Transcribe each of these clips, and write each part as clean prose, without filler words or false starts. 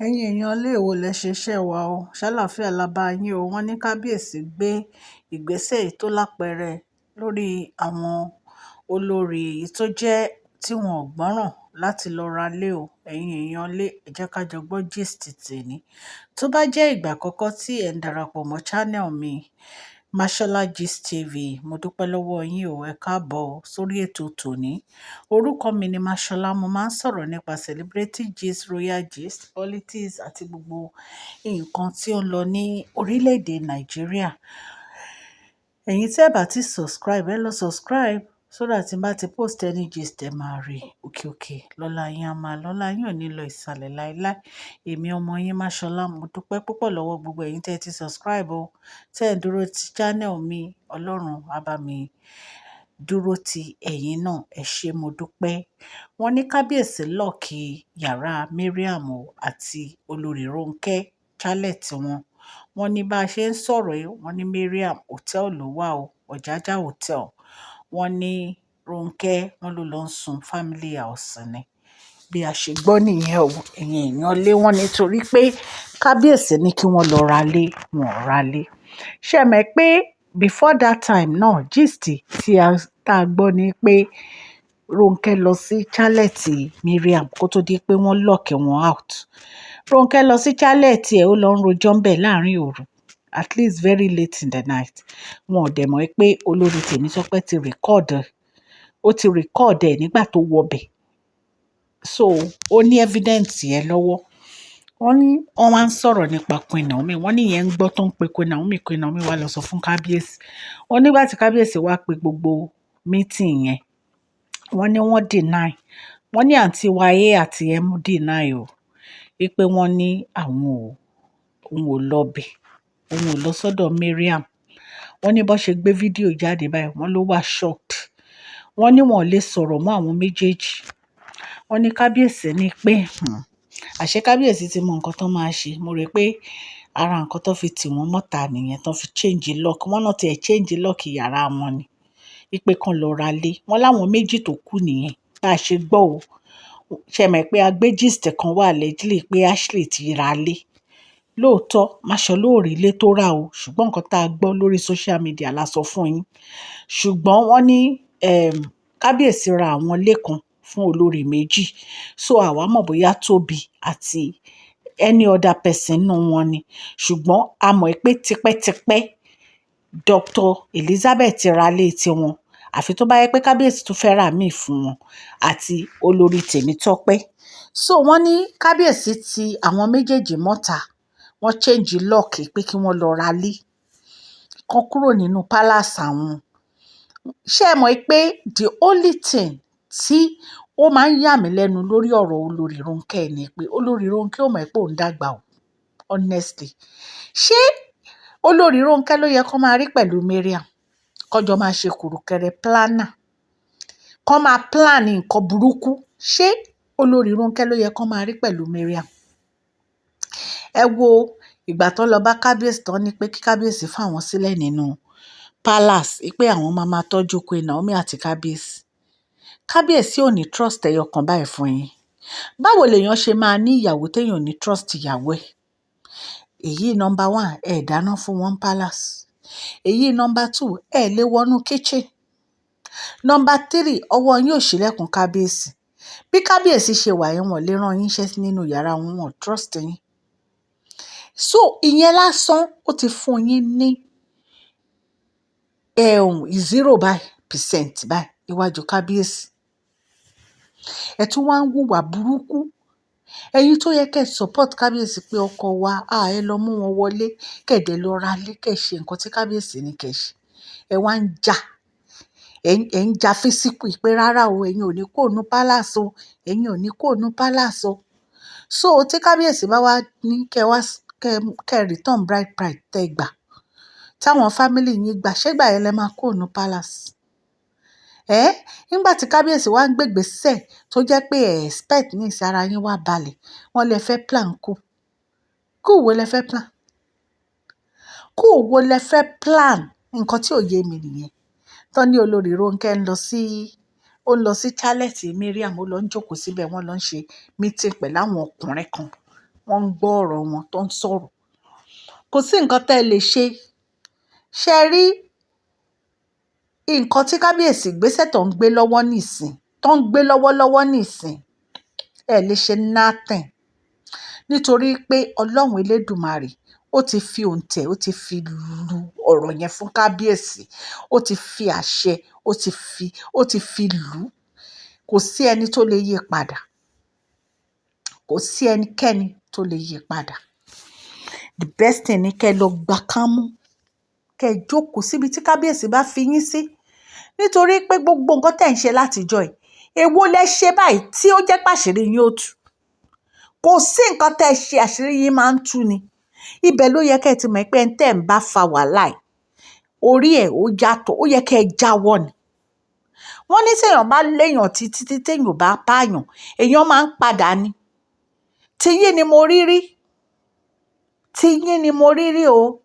ẹ̀yin èèyàn ilé èwo lẹ ṣe iṣẹ́ wa o ṣàlàáfíà la bá yín o wọ́n ní kábíyèsí gbé ìgbésẹ̀ èyí tó lápẹẹrẹ lórí àwọn olórí èyí tó jẹ́ tí wọn ò gbọ́ràn láti lọ ra lé o ẹ̀yin èèyàn ilé ẹ jẹ́ ká jọ gbọ́ gist tèmi tó bá jẹ́ ìgbà àkọ́kọ́ tí ẹ̀ ń darapọ̀ mọ́ channel mi Mashola Gist TV mo dúpẹ́ lọ́wọ́ yín o ẹ káàbọ̀ sórí ètò tòní orúkọ mi ni Mashola mo máa ń sọ̀rọ̀ nípa celebrity gist royal gist politics àti gbogbo nǹkan tí ó ń lọ ní orílẹ̀-èdè Nàìjíríà ẹ̀yin tí ẹ bá ti subscribe ẹ lọ subscribe so that tí n bá ti post any gist ẹ máa rí òkè òkè lọ́la yín a máa lọ́la yín ò ní lọ ìsàlẹ̀ láéláé èmi ọmọ yín Mashola mo dúpẹ́ púpọ̀ lọ́wọ́ gbogbo ẹ̀yin tẹ́ ẹ ti subscribe o tẹ́ ẹ dúró ti channel mi ọlọ́run á bá mi dúró ti ẹ̀yin náà ẹ ṣé mo dúpẹ́ wọ́n ní kábíyèsí lọ́ọ̀kì yàrá Mariam o àti olórí Ronke chalet wọ́n ní bá a ṣe ń sọ̀rọ̀ yìí wọ́n ní Mariam hòtẹ́ẹ̀lì ló wà o Ọ̀jájá hòtẹ́ẹ̀lì wọ́n ní Ronke wọ́n ló lọ ń sun family house ni bí a ṣe gbọ́ nìyẹn o ẹ̀yin èèyàn lé wọn nítorí pé kábíyèsí ní kí wọ́n lọ ra lé wọn ò ra lé ṣe mọ̀ pé before that time náà gist tí a gbọ́ ni pé Ronke lọ sí chalet Mariam kó tó di pé wọ́n lock wọn out Ronke lọ sí chalet ẹ̀ ó lọ ń rojọ́ ń bẹ̀ láàrin òru at least very late in the night wọn ò dẹ̀ mọ̀ pé olórí Tèmítọ́pẹ́ ti record ẹ̀ nígbà tó wọbẹ̀ so ó ní evidence yẹn lọ́wọ́ wọ́n ní wọ́n wá ń sọ̀rọ̀ nípa Queen Naomi wọ́n ní ìyẹn ń gbọ́ tó ń pe Queen Naomi wá lọ sọ fún kábíyèsí wọ́n nígbà tí kábíyèsí wá pe gbogbo meeting yẹn wọ́n ní wọ́n deny wọ́n ní àǹtí wáyé àti ẹmú deny o wípé wọ́n ní òun ò lọ bẹ̀ òun ò lọ sọ́dọ̀ Mariam wọ́n ní bó ṣe gbé fídíò jáde báyìí wọ́n ló wà shocked wọ́n ní wọn ò lè sọ̀rọ̀ mọ́ àwọn méjèèjì wọ́n ní kábíyèsí ní pé àṣé kábíyèsí ti mọ nǹkan tó máa ṣe mo rò pé ara nǹkan tó fi tì wọ́n mọ́ta nìyẹn tó fi change lock wọ́n náà tiẹ̀ change lock yàrá wọn ni wípé kan lọ ra lé wọ́n láwọn méjì tó kù nìyẹn bá a ṣe gbọ́ o ṣe mọ̀ pé a gbé gist kan wà allegedly pé Ashley ti ra lé lóòótọ́ Mashola ò rí ilé tó rà o ṣùgbọ́n nǹkan tá a gbọ́ lórí social media la sọ fún yín ṣùgbọ́n wọ́n ní kábíyèsí ra àwọn ilé kan fún olórí méjì so àwa mọ̀ bóyá Tóbi àti any other person nínú wọn ni ṣùgbọ́n a mọ̀ pé tipẹ́tipẹ́ Dr. Elizabeth ra lé tiwọn àfi tó bá yẹ pé kábíyèsí tún fẹ́ rà míì fún wọn àti olórí Tèmítọ́pẹ́ so wọ́n ní kábíyèsí ti àwọn méjèèjì mọ́ta wọ́n change lock pé kí wọ́n lọ ra lé kán kúrò nínú palace àwọn ṣé ẹ mọ̀ pé the only thing tí ó máa ń yà mí lẹ́nu lórí ọ̀rọ̀ olórí Ronke ni pé olórí Ronke ò mọ̀ pé òun dàgbà o honestly ṣé olórí Ronke ló yẹ kó máa rí pẹ̀lú Mariam kọjọ máa ṣe kùrùkẹrẹ planner kán máa plan nǹkan burúkú ṣé olórí Ronke ló yẹ kó máa rí pẹ̀lú Mariam ẹ wo ìgbà tó lọ bá kábíyèsí tán ni pé kí kábíyèsí fáwọn sílẹ̀ nínú palace pé àwọn máa tọ́jú Queen Naomi àti kábíyèsí ò ní trust ẹyọ kan báyìí fún yín báwo lèèyàn ṣe máa ní ìyàwó téèyàn ò ní trust ìyàwó ẹ̀ èyí number one ẹ̀ dáná fún wọn palace èyí number two ẹ̀ lè wọnú kitchen number three ọwọ́ yín ò ṣílẹ̀kùn kábíyèsí bí kábíyèsí ṣe wà yẹn wọ́n lè rán yín iṣẹ́ nínú yàrá wọn trust yín so ìyẹn lásán ó ti fún yín ní 0% báyìí iwájú kábíyèsí ẹ tún wá ń hùwà burúkú ẹ̀yin tó yẹ kẹ́ support kábíyèsí pé ọkọ wa ẹ lọ mú wọn wọlé kẹ̀dẹ̀ lọ ra lé kẹ̀ ṣe nǹkan tí kábíyèsí ní kẹ̀ ṣe ẹ wá ń jà ẹ ń jà físíkù pé rárá o ẹ̀yin ò ní kó nu palace o ẹ̀yin ò ní kó nu palace o so tí kábíyèsí bá wá ní kẹ́ return bride price tẹ́ gbà táwọn family yín gbà ṣégbà yẹn lẹ máa kó nu palace nígbà tí kábíyèsí wá ń gbègbèsẹ̀ tó jẹ́ pé ẹ expect ní ìsìn ara yín wá balẹ̀ wọ́n lè fẹ́ plan kú wo lẹ fẹ́ plan kú wo lẹ fẹ́ plan nǹkan tí ò yé mi nìyẹn tán ní olórí Ronke ó ń lọ sí chalet Mariam ó lọ ń jókòó síbẹ̀ wọ́n lọ ń ṣe meeting pẹ̀lú àwọn ọkùnrin kan wọ́n ń gbọ́ ọ̀rọ̀ wọn tó ń sọ̀rọ̀. Kò sí nǹkan tẹ́ ẹ lè ṣe. Ṣé ẹ rí nǹkan tí kábíyèsí ìgbésẹ̀ tó ń gbé lọ́wọ́ nísìn, tó ń gbé lọ́wọ́lọ́wọ́ nísìn, ẹ lè ṣe nothing. Nítorí pé Ọlọ́run Elédùmarè ó ti fi òǹtẹ̀, ó ti fi lu ọ̀rọ̀ yẹn fún kábíyèsí. Ó ti fi àṣẹ, ó ti fi lù ú. Kò sí ẹni tó lè yí padà. Kò sí ẹnikẹ́ni tó lè yí padà. The best thing ni kẹ́ ẹ lọ gba kámú. Kẹ́ ẹ jókòó síbi tí kábíyèsí bá fi yín sí. Nítorí pé gbogbo nǹkan tẹ́ ẹ̀ ń ṣe látijọ́ yìí, èwo lẹ ṣe báyìí tí ó jẹ́ pé àṣírí yín ó tú? Kò sí nǹkan tẹ́ ẹ ṣe àṣírí yín máa ń tú ni. Ibẹ̀ ló yẹ kẹ́ ẹ ti mọ̀ pé ẹni tẹ́ ẹ̀ ń bá fa wàhálà yìí, orí ẹ̀ ó yàtọ̀, ó yẹ kẹ́ ẹ jáwọ́ ni. Wọ́n ní téèyàn bá léèyàn títí tí téèyàn ò bá pààyàn, èèyàn máa ń padà ni. Tiyín ni mo rí rí. Tiyín ni mo rí rí o.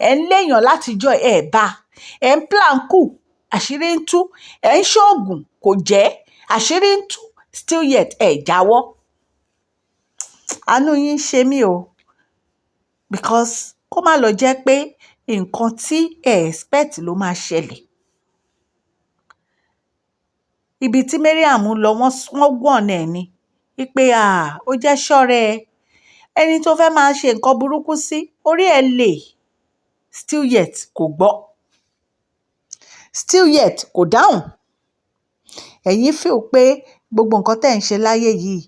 Ẹ̀ ń léèyàn látijọ́ ẹ̀ bá. Ẹ̀ ń plan coup, àṣírí ń tú. Ẹ̀ ń ṣoògùn, kò jẹ́, àṣírí ń tú. Still yet ẹ̀ jáwọ́. Àánú yín ṣe mí o. Because kó má lọ jẹ́ pé nǹkan tí ẹ expect ló máa ṣẹlẹ̀. Ibi tí Mariam lọ, wọ́n wọ̀n ẹ̀ ni. Wípé ó jẹ́ ṣọ́rẹ́ ẹ. Ẹni tó fẹ́ máa ṣe nǹkan burúkú sí, orí ẹ̀ lè. Still yet kò gbọ́. Still yet kò dáhùn. Ẹ̀yin feel pé gbogbo nǹkan tẹ́ ẹ̀ ń ṣe láyé yìí,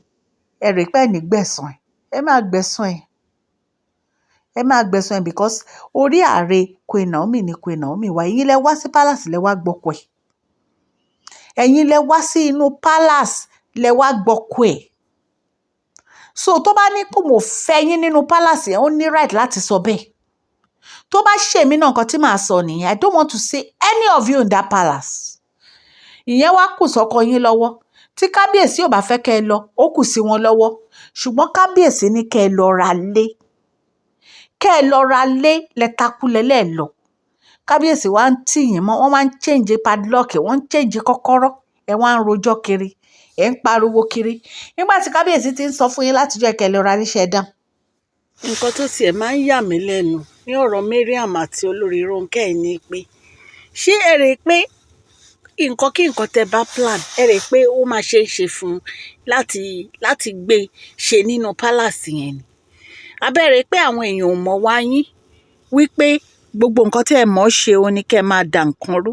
ẹ rò pé ẹ ní gbẹ̀san ẹ̀. Ẹ máa gbẹ̀san ẹ̀. Ẹ máa gbẹ̀san ẹ̀ because orí ààrẹ Queen Naomi ni Queen Naomi wá. Ẹ̀yin lẹ wá sí palace lẹ wá gbọ́kọ ẹ̀. Ẹ̀yin lẹ wá sí inú palace lẹ wá gbọ́kọ ẹ̀. So tó bá ní kò mọ̀ fẹ́ yín nínú palace yẹn, ó ní right láti sọ bẹ́ẹ̀. Tó bá ṣèmi náà nǹkan tí màá sọ nìyẹn. I don't want to see any of you in that palace. Ìyẹn wá kù sọ́kọ yín lọ́wọ́. Tí kábíyèsí ò bá fẹ́ kẹ́ ẹ lọ, ó kù sí wọn lọ́wọ́. Ṣùgbọ́n kábíyèsí ní kẹ́ ẹ lọ ra lé. Kẹ́ ẹ lọ ra lé lẹ́takúlẹ̀ lẹ́ẹ̀ lọ. Kábíyèsí wá ń tì yín mọ́, wọ́n wá ń change padlock, wọ́n ń change kọ́kọ́rọ́. Ẹ wá ń rojọ́ kiri. Ẹ ń pariwo kiri. Nígbà tí kábíyèsí ti ń sọ fún yín látijọ́ kẹ́ ẹ lọ ra níṣẹ́ dán. Nǹkan tó tiẹ̀ máa ń yà mí lẹ́nu ní ọ̀rọ̀ Mariam àti Olori Ronke ni pé ṣé ẹ rè pé nǹkan kí nǹkan tẹ́ bá plan, ẹ rè pé ó máa ṣe é ṣe fún láti gbé ṣe nínú palace yẹn ni? Abẹ́rẹ́ pé àwọn èèyàn ò mọ̀ wá yín wípé gbogbo nǹkan tí ẹ mọ̀ ṣe ó ní kẹ́ ẹ máa dà nǹkan rú.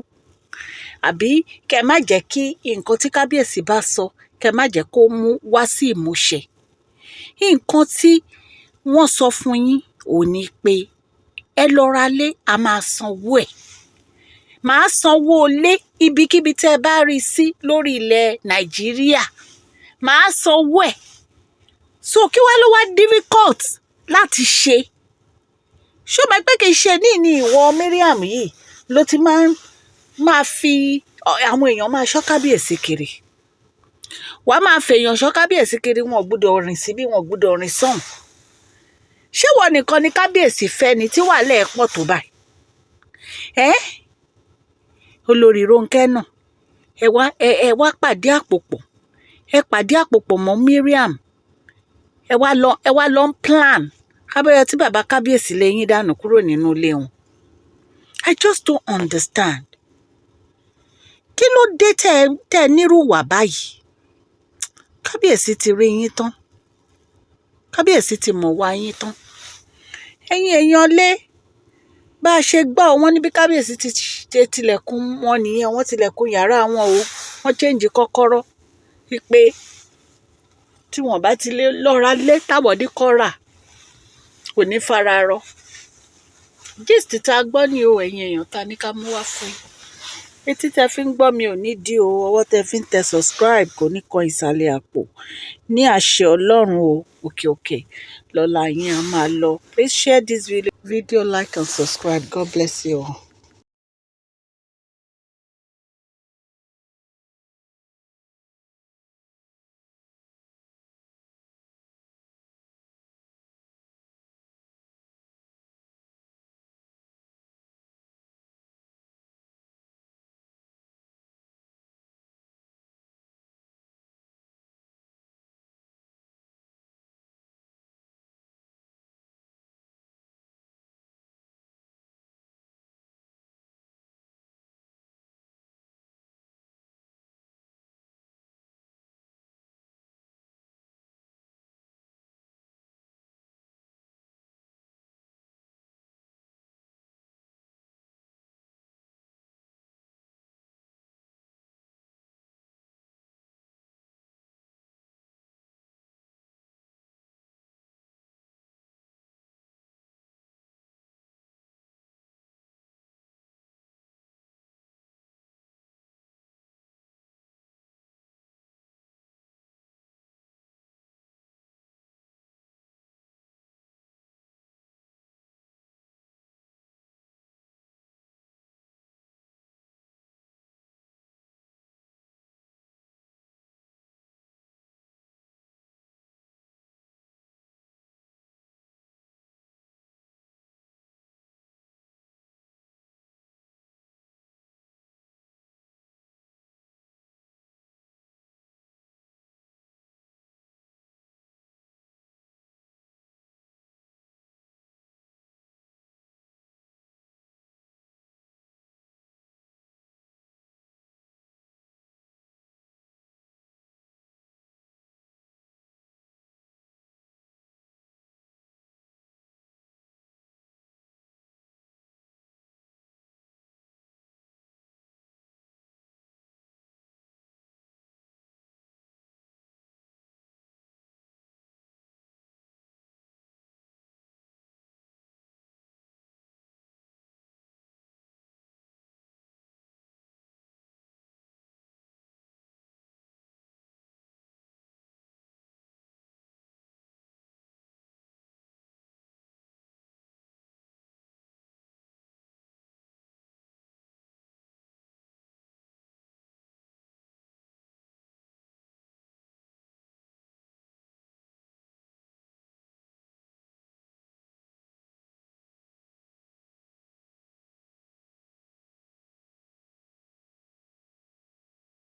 Àbí kẹ́ ẹ má jẹ́ kí nǹkan tí kábíyèsí bá sọ, kẹ́ ẹ má jẹ́ kó wá sí ìmúṣẹ. Nǹkan tí wọ́n sọ fún yín ò ní pé ẹ lọ ra lé, a máa sanwó ẹ̀. Màá sanwó lé ibikíbi tẹ́ ẹ bá rí sí lórí ilẹ̀ Nàìjíríà. Màá sanwó ẹ̀. So kí wá ló wá difficult láti ṣe? Ṣé o mọ̀ pé kì í ṣe ní ìwọ Mariam yìí ló ti máa fi àwọn èèyàn máa ṣọ́ kábíyèsí kiri? Wàá máa fèèyàn ṣọ́ kábíyèsí kiri, wọn ò gbúdọ̀ rìn síbí, wọn ò gbúdọ̀ rìn sọ́hùn. Ṣé wọ́n nìkan ni kábíyèsí fẹ́ ni tí wàhálà ẹ̀ pọ̀ tó báyìí? Olori Ronke náà, ẹ wá pàdé àpòpọ̀. Ẹ pàdé àpòpọ̀ mọ́ Mariam. Ẹ wá lọ ń plan. Abẹ́yẹ tí bàbá kábíyèsí lé yín dànù kúrò nínú ilé wọn. I just don't understand. Kí ló dé tẹ́ ẹ nírú wà báyìí? Kábíyèsí ti rí yín tán. Kábíyèsí ti mọ̀ wá yín tán. Ẹ̀yin èèyàn lé bá a ṣe gbọ́ wọn níbi kábíyèsí ti ṣe tilẹ̀kùn wọn nìyẹn. Wọ́n tilẹ̀kùn yàrá wọn o. Wọ́n change kọ́kọ́rọ́. Wípé tí wọ́n bá ti lọ́ra lé tábọ̀dí kọ́ra, kò ní fara rọ. Gist tá a gbọ́ ní o, ẹ̀yin èèyàn, ta ní ká mú wá fún yín. Etí tẹ fi ń gbọ́ mi ò ní dí o. Ọwọ́ tẹ fi ń tẹ subscribe kò ní kan ìsàlẹ̀ àpò. Ní àṣẹ Ọlọ́run o, òkè òkè lọ́la yín a máa lọ. Please share this video, like and subscribe. God bless you all.